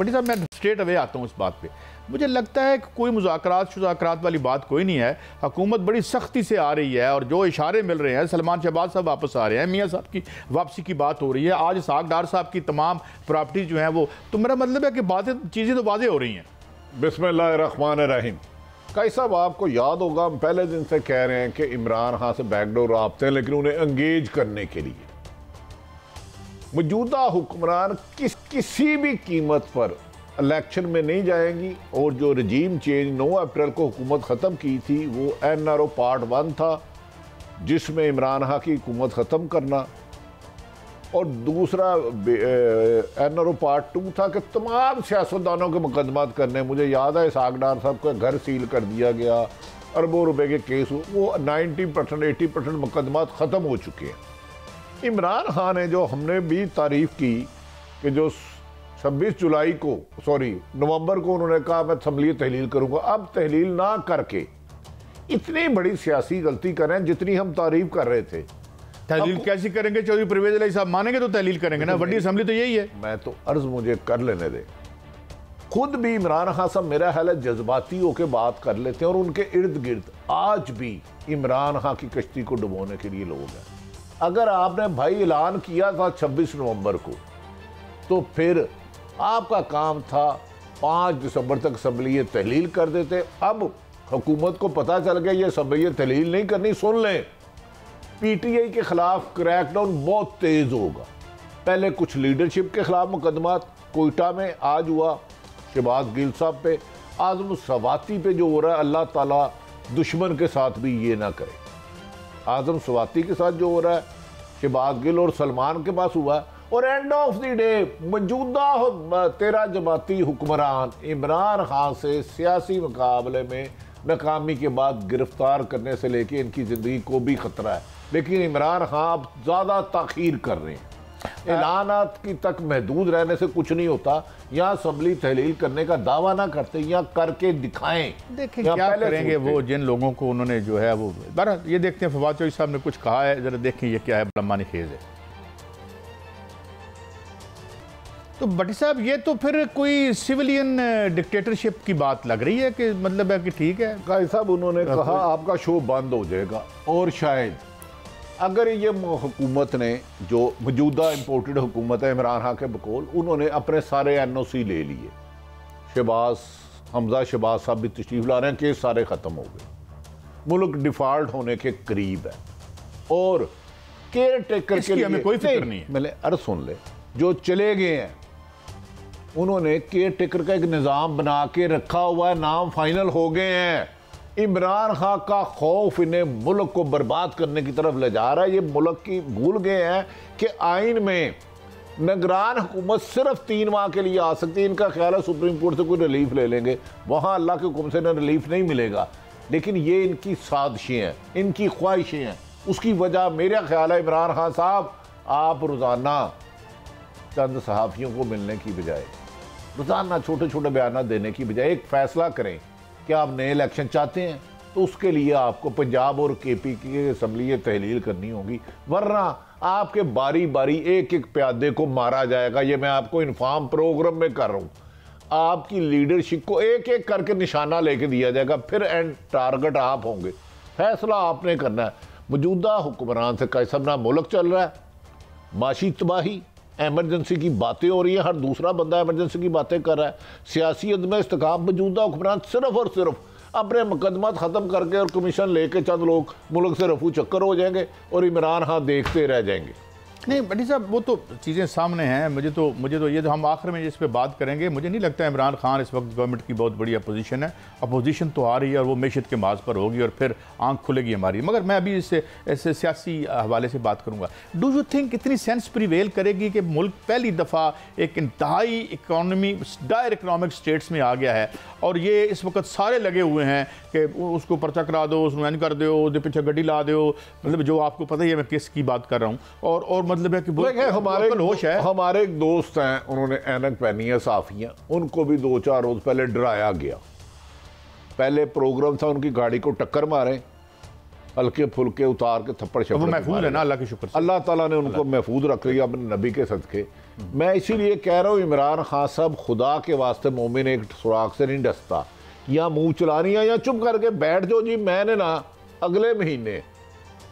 बड़ी साहब मैं स्ट्रेट अवे आता हूँ इस बात पे। मुझे लगता है कि कोई मुज़ाकरात वाली बात कोई नहीं है। हुकूमत बड़ी सख्ती से आ रही है और जो इशारे मिल रहे हैं, सलमान शहबाज साहब वापस आ रहे हैं, मियाँ साहब की वापसी की बात हो रही है, आज इसहाक डार साहब की तमाम प्रॉपर्टी जो हैं वो, तो मेरा मतलब है कि बातें चीज़ें तो वाज़ेह हो रही हैं। बिस्मिल्लाहिर्रहमानिर्रहीम। कई साहब आपको याद होगा हम पहले दिन से कह रहे हैं कि इमरान खान से बैकडोर राब्ते हैं, लेकिन उन्हें एंगेज करने के लिए मौजूदा हुक्मरान किसी भी कीमत पर इलेक्शन में नहीं जाएंगी। और जो रजीम चेंज 9 अप्रैल को हुकूमत ख़त्म की थी वो NRO पार्ट 1 था, जिसमें इमरान खान की हुकूमत ख़त्म करना, और दूसरा NRO पार्ट 2 था कि तमाम सियासतदानों के मुकदमात करने। मुझे याद है इसहाक डार साहब का घर सील कर दिया गया, अरबों रुपए के केस, वो 90% 80% मुकदमात ख़त्म हो चुके हैं। इमरान खान ने जो हमने भी तारीफ़ की कि जो 26 जुलाई को नवंबर को उन्होंने कहा मैं असम्बली तहलील करूंगा, अब तहलील ना करके इतनी बड़ी सियासी गलती कर रहे हैं जितनी हम तारीफ कर रहे थे। तहलील कैसी करेंगे? चौधरी परवेज अली साहब मानेंगे तो तहलील करेंगे ना, बड़ी असम्बली तो यही है। मैं तो अर्ज मुझे कर लेने दे। खुद भी इमरान खान साहब मेरा ख्याल है जज्बाती होकर बात कर लेते हैं, और उनके इर्द गिर्द आज भी इमरान खान की कश्ती को डुबोने के लिए लोग हैं। अगर आपने भाई ऐलान किया था 26 नवंबर को, तो फिर आपका काम था 5 दिसंबर तक असम्बली तहलील कर देते। अब हुकूमत को पता चल गया ये असम्बली तहलील नहीं करनी, सुन लें, PTI के खिलाफ क्रैकडाउन बहुत तेज होगा। पहले कुछ लीडरशिप के खिलाफ मुकदमात कोयटा में आज हुआ, शहबाज गिल साहब पे, आजम सवाती पे जो हो रहा है, अल्लाह ताला दुश्मन के साथ भी ये ना करे। आजम सवाती के साथ जो हो रहा है, शहबाज गिल और सलमान के पास हुआ है, और एंड ऑफ द डे मौजूदा 13 जमाती हुक्मरान इमरान खान से सियासी मुकाबले में नाकामी के बाद गिरफ्तार करने से लेके इनकी ज़िंदगी को भी ख़तरा है। लेकिन इमरान खान अब ज़्यादा ताख़ीर कर रहे हैं। ऐलानात की तक महदूद रहने से कुछ नहीं होता। यहाँ असम्बली तहलील करने का दावा ना करते, यहाँ करके दिखाएं। देखें क्या करेंगे वो, जिन लोगों को उन्होंने जो है वो बहरहाल ये देखते हैं। फवाद चौधरी साहब ने कुछ कहा है, ज़रा देखें ये क्या है, बड़ा मानी खेज है। तो भट्टी साहब ये तो फिर कोई सिविलियन डिक्टेटरशिप की बात लग रही है कि मतलब है कि ठीक है काजी साहब, उन्होंने कहा आपका शो बंद हो जाएगा, और शायद अगर ये हुकूमत ने जो मौजूदा इम्पोर्टेड हुकूमत है इमरान खान के बकौल, उन्होंने अपने सारे NOC ले लिए, हमजा शहबाज साहब भी तशरीफ ला रहे हैं, केस सारे ख़त्म हो गए, मुल्क डिफ़ॉल्ट होने के करीब है, और केयर टेकर के लिए हमें कोई फिक्र नहीं है। मैंने अर्ज सुन ले, जो चले गए हैं उन्होंने केयर टेकर का एक निज़ाम बना के रखा हुआ है, नाम फाइनल हो गए हैं। इमरान खान का खौफ इन्हें मुल्क को बर्बाद करने की तरफ ले जा रहा है। ये मुल्क की भूल गए हैं कि आइन में निगरान हुकूमत सिर्फ 3 माह के लिए आ सकती है। इनका ख्याल है सुप्रीम कोर्ट से कोई रिलीफ ले लेंगे, वहाँ अल्लाह के हुक्म से रिलीफ नहीं मिलेगा। लेकिन ये इनकी साजिशें हैं, इनकी ख्वाहिशें हैं। उसकी वजह मेरा ख्याल है इमरान खान साहब, आप रोज़ाना चंद सहाफ़ियों को मिलने की बजाय, रोज़ाना छोटे छोटे बयान देने की बजाय एक फ़ैसला करें कि आप नए इलेक्शन चाहते हैं, तो उसके लिए आपको पंजाब और KP की असम्बली तहलील करनी होगी, वरना आपके बारी बारी एक एक प्यादे को मारा जाएगा। ये मैं आपको इन्फॉर्म प्रोग्राम में कर रहा हूँ। आपकी लीडरशिप को एक एक करके निशाना लेके दिया जाएगा, फिर एंड टारगेट आप होंगे। फैसला आपने करना है। मौजूदा हुक्मरान से कैसा ना मुल्क चल रहा है, माशी तबाही, एमरजेंसी की बातें हो रही है, हर दूसरा बंदा एमरजेंसी की बातें कर रहा है, सियासी अदम इस्तेकाम। मौजूदा हुक्मरान सिर्फ और सिर्फ अपने मुकदमा ख़त्म करके और कमीशन लेके चंद लोग मुल्क से रफू चक्कर हो जाएंगे और इमरान खान देखते रह जाएंगे। नहीं भट्टी साहब, वो तो चीज़ें सामने हैं। मुझे तो ये तो हम आखिर में इस पर बात करेंगे। मुझे नहीं लगता इमरान खान इस वक्त गवर्नमेंट की बहुत बड़ी अपोजिशन है। अपोजिशन तो आ रही है और वो मैशत के माज पर होगी और फिर आंख खुलेगी हमारी। मगर मैं अभी इससे सियासी हवाले से बात करूँगा। डू यू थिंक इतनी सेंस प्रिवेल करेगी कि मुल्क पहली दफ़ा एक इंतहाई इकॉनमी डायर इकनॉमिक स्टेट्स में आ गया है, और ये इस वक्त सारे लगे हुए हैं कि उसको पर्चा करा दो, उसको एन कर दो, उसके पीछे गड्डी ला दो, मतलब जो आपको पता ही है मैं किस की बात कर रहा हूँ। और मतलब है कि हमारे एक दोस्त हैं, उन्होंने ऐनक पहनी है, साफियाँ, उनको भी 2-4 रोज पहले डराया गया। पहले प्रोग्राम था उनकी गाड़ी को टक्कर मारे, हल्के फुल्के उतार के थप्पड़ वो महफूज है ना अल्लाह के शुक्र से। अल्लाह ताला ने उनको महफूज रख लिया अपने नबी के सदके। मैं इसीलिए कह रहा हूँ इमरान खान साहब खुदा के वास्ते मोमिन एक सुराख से नहीं डसता, या मुंह चलानी है या चुप करके बैठ जाओ जी, मैंने ना अगले महीने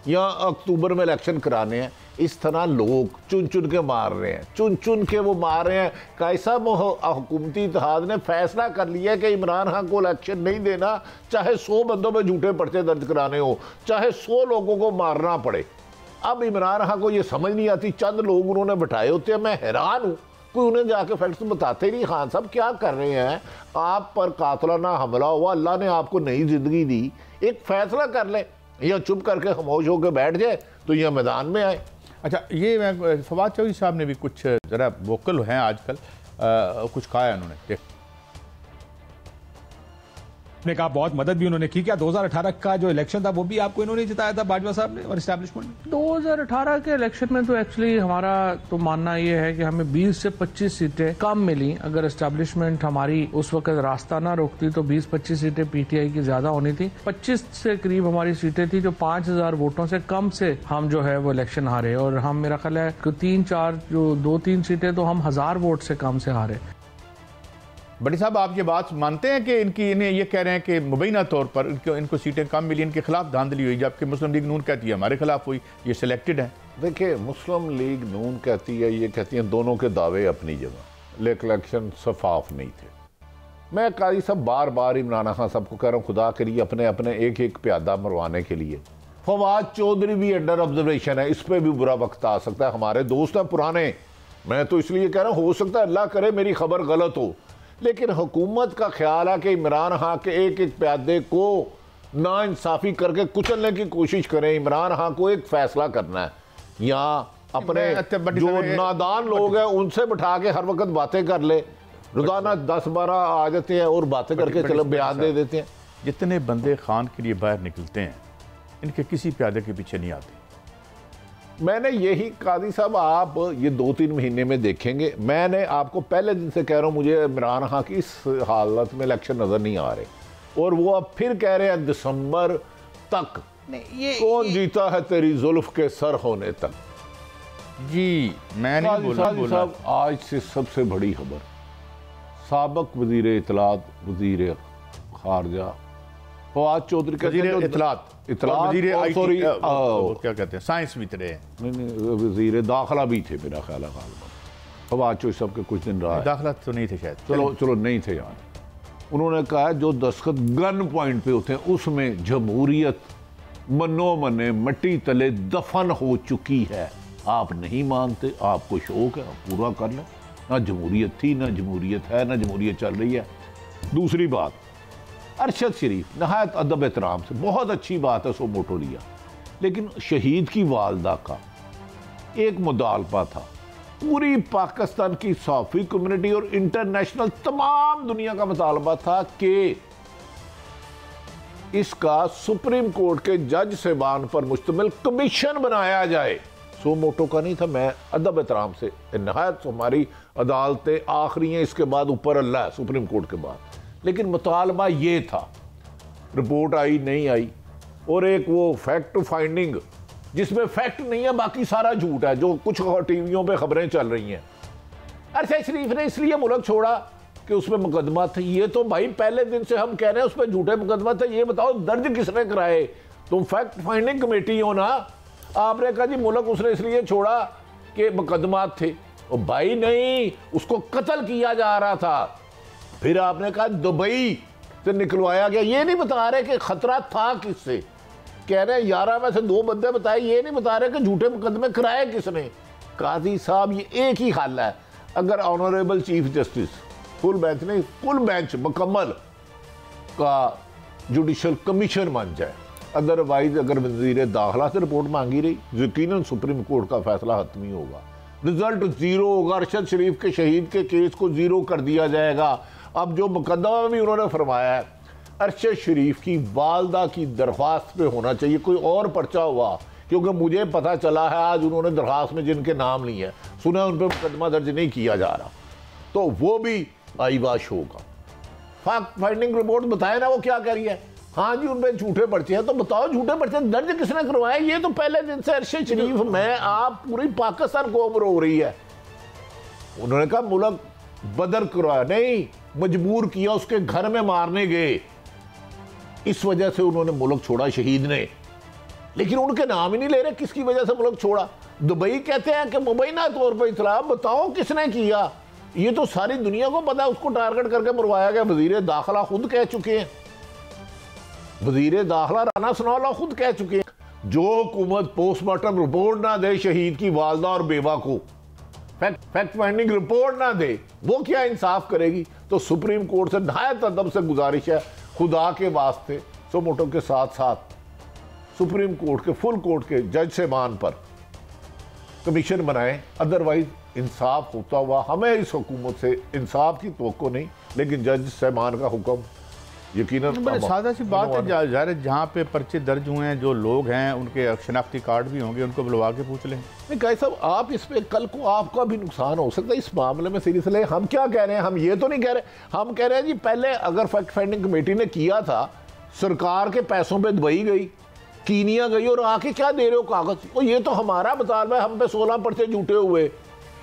या अक्टूबर में इलेक्शन कराने हैं। इस तरह लोग चुन चुन के मार रहे हैं, चुन चुन के वो मार रहे हैं। कैसा हुकूमती इत्तेहाद ने फैसला कर लिया कि इमरान खान को इलेक्शन नहीं देना, चाहे 100 बंदों पे झूठे पर्चे दर्ज कराने हो, चाहे 100 लोगों को मारना पड़े। अब इमरान खान को ये समझ नहीं आती, चंद लोग उन्होंने बिठाए होते हैं। मैं हैरान हूँ, कोई उन्हें जाके फैक्ट्स बताते ही नहीं। खान साहब क्या कर रहे हैं, आप पर कातलाना हमला हुआ, अल्लाह ने आपको नई जिंदगी दी, एक फैसला कर ले, या चुप करके खामोश होकर बैठ जाए तो यह मैदान में आए। अच्छा, ये फवाद चौधरी साहब ने भी कुछ ज़रा वोकल हैं आजकल, कुछ कहा है उन्होंने। ने कहा बहुत मदद भी उन्होंने की। क्या 2018 का जो इलेक्शन था वो भी आपको इन्होंने जिताया था बाजवा साहब ने और इस्टेब्लिशमेंट में? 2018 के इलेक्शन में तो एक्चुअली हमारा तो मानना ये है कि हमें 20 से 25 सीटें कम मिली। अगर इस्टेब्लिशमेंट हमारी उस वक्त रास्ता ना रोकती तो 20-25 सीटें पीटीआई की ज्यादा होनी थी। 25 से करीब हमारी सीटें थी जो 5000 वोटों से कम से हम जो है वो इलेक्शन हारे, और हम मेरा ख्याल है 3-4 जो 2-3 सीटें तो हम 1000 वोट से कम से हारे। बड़ी साहब, आप ये बात मानते हैं कि इन्हें ये कह रहे हैं कि मुबैना तौर पर इनको सीटें कम मिली, इनके खिलाफ धांधली हुई, जबकि मुस्लिम लीग नून कहती है हमारे खिलाफ हुई, ये सिलेक्टेड है? देखिए, मुस्लिम लीग नून कहती है, ये कहती है, दोनों के दावे अपनी जगह, लेकिन इलेक्शन शफाफ नहीं थे। मैं कारी साहब बार बार इमरान खान साहब को कह रहा हूँ, खुदा के लिए अपने अपने एक एक प्यादा मरवाने के लिए। फवाद चौधरी भी अंडर ऑब्जर्वेशन है, इस पर भी बुरा वक्त आ सकता है। हमारे दोस्त हैं पुराने, मैं तो इसलिए कह रहा हूँ, हो सकता है अल्लाह करे मेरी खबर गलत हो, लेकिन हुकूमत का ख्याल है कि इमरान खान के एक एक प्यादे को नाइंसाफी करके कुचलने की कोशिश करें। इमरान खान को एक फैसला करना है, या अपने जो नादान लोग हैं उनसे बिठा के हर वक्त बातें कर ले। रोजाना 10-12 आ जाते हैं और बातें करके चलो बयान दे देते हैं। जितने बंदे खान के लिए बाहर निकलते हैं, इनके किसी प्यादे के पीछे नहीं आते। मैंने यही, कादी साहब आप ये 2-3 महीने में देखेंगे, मैंने आपको पहले दिन से कह रहा हूँ, मुझे इमरान खान की इस हालत में इलेक्शन नजर नहीं आ रहे, और वो अब फिर कह रहे हैं दिसंबर तक। कौन जीता है तेरी जुल्फ के सर होने तक। जी मैंने बोला साहब, आज से सबसे बड़ी खबर, साबिक वजीर इत्तलात, वजीर खारजा फवाद चौधरी का क्या कहते हैं, साइंस भी थे, नहीं वजीर दाखिला भी थे मेरा ख्याल है। फवाद चौधरी साहब के कुछ दिन रहा, दाखिला तो नहीं थे शायद, चलो नहीं थे यार। उन्होंने कहा जो दस्तखत गन पॉइंट पे होते हैं उसमें जमहूरियत मनो मने मट्टी तले दफन हो चुकी है। आप नहीं मानते, आपको शौक है, आप पूरा कर लें। ना जमहूरियत थी, ना जमहूरियत है, ना जमहूरियत चल रही है। दूसरी बात, अरशद शरीफ नहायत अदब एहतराम से, बहुत अच्छी बात है, सो मोटो लिया, लेकिन शहीद की वालदा का एक मुतालबा था, पूरी पाकिस्तान की सहाफ़ी कम्युनिटी और इंटरनेशनल तमाम दुनिया का मुतालबा था कि इसका सुप्रीम कोर्ट के जज साहिबान पर मुश्तमिल कमीशन बनाया जाए। सो मोटो का नहीं था। मैं अदब एहतराम से, नहायत हमारी अदालतें आखिरी हैं, इसके बाद ऊपर अल्लाह है सुप्रीम कोर्ट के बाद, लेकिन मुतालबा ये था। रिपोर्ट आई नहीं आई, और एक वो फैक्ट फाइंडिंग जिसमें फैक्ट नहीं है, बाकी सारा झूठ है, जो कुछ टीवियों पे खबरें चल रही हैं। अरशद शरीफ ने इसलिए मुल्क छोड़ा कि उसमें मुकदमा था। ये तो भाई पहले दिन से हम कह रहे हैं उस पर झूठे मुकदमा था। ये बताओ दर्ज किसने कराए? तुम फैक्ट फाइंडिंग कमेटी हो ना। आपने कहा जी मुल्क उसने इसलिए छोड़ा कि मुकदमा थे। और भाई नहीं, उसको कत्ल किया जा रहा था। फिर आपने कहा दुबई से निकलवाया गया। ये नहीं बता रहे कि खतरा था किससे। कह रहे हैं 11 में से 2 बंदे बताए, ये नहीं बता रहे कि झूठे मुकदमे कराए किसने। काजी साहब ये एक ही हल है, अगर honourable chief justice full bench नहीं, फुल बेंच मुकम्मल का जुडिशल कमीशन बन जाए। अदरवाइज अगर वजीर दाखिला से रिपोर्ट मांगी रही, यकीनन सुप्रीम कोर्ट का फैसला हतमी होगा, रिजल्ट 0 होगा। अरशद शरीफ के शहीद के केस को 0 कर दिया जाएगा। अब जो मुकदमा भी उन्होंने फरमाया है, अरशद शरीफ की वालदा की दरख्वास्त पे होना चाहिए, कोई और पर्चा हुआ, क्योंकि मुझे पता चला है आज उन्होंने दरख्वास्त में जिनके नाम लिए हैं, सुना उन पर मुकदमा दर्ज नहीं किया जा रहा, तो वो भी आईवाश होगा। फैक्ट फाइंडिंग रिपोर्ट बताए ना वो क्या कह रही है। हाँ जी उनमें झूठे पर्चे हैं, तो बताओ झूठे पर्चे दर्ज किसने करवाए? ये तो पहले दिन से अरशद शरीफ में आप पूरी पाकिस्तान को उम्र हो रही है। उन्होंने कहा मुल्क बदर करवाया, नहीं मजबूर किया, उसके घर में मारने गए, इस वजह से उन्होंने मुल्क छोड़ा शहीद ने। लेकिन उनके नाम ही नहीं ले रहे किसकी वजह से मुल्क छोड़ा। दुबई कहते हैं कि मुबैना तौर पर इतला, बताओ किसने किया? ये तो सारी दुनिया को पता है, उसको टारगेट करके मरवाया गया। वजीर दाखिला खुद कह चुके हैं, वजीर दाखिला राना सनाउल्लाह खुद कह चुके हैं, जो हुकूमत पोस्टमार्टम रिपोर्ट ना दे शहीद की वालदा और बेवा को, फैक्ट फाइंडिंग रिपोर्ट ना दे, वो क्या इंसाफ करेगी? तो सुप्रीम कोर्ट से नहायत अदब से गुजारिश है, खुदा के वास्ते सुमोटो के साथ साथ सुप्रीम कोर्ट के फुल कोर्ट के जज सेमान पर कमीशन बनाएं, अदरवाइज इंसाफ होता हुआ हमें इस हुकूमत से इंसाफ की तवक्को नहीं, लेकिन जज सेमान का हुक्म यकीनन। बड़े सादा सी बात है, ज़ाहिर जहाँ पे पर्चे दर्ज हुए हैं जो लोग हैं उनके शनाख्ती कार्ड भी होंगे, उनको बुलवा के पूछ लें। नहीं कहे साहब, आप इस पे कल को आपका भी नुकसान हो सकता है इस मामले में। सीरियसली हम क्या कह रहे हैं, हम ये तो नहीं कह रहे, हम कह रहे हैं जी पहले अगर फैक्ट फाइंडिंग कमेटी ने किया था, सरकार के पैसों पे दुबई गई, कीनिया गई और आके क्या दे रहे हो कागज? तो ये तो हमारा मुतालबा है, हम पे 16 पर्चे झूठे हुए,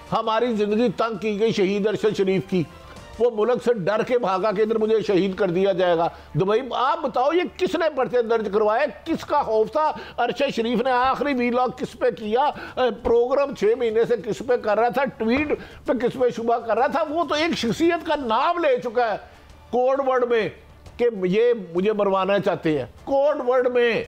हमारी जिंदगी तंग की गई शहीद अरशद शरीफ की, वो मुल्क से डर के भागा के इधर मुझे शहीद कर दिया जाएगा दुबई। आप बताओ ये किसने पर्चे दर्ज करवाए? किसका खौफ था? अरशद शरीफ ने आखिरी वीलॉग किस पे किया, प्रोग्राम 6 महीने से किस पे कर रहा था, ट्वीट पे किस पे शुबा कर रहा था? वो तो एक शख्सियत का नाम ले चुका है कोड वर्ड में कि ये मुझे मरवाना चाहते हैं, कोड वर्ड में।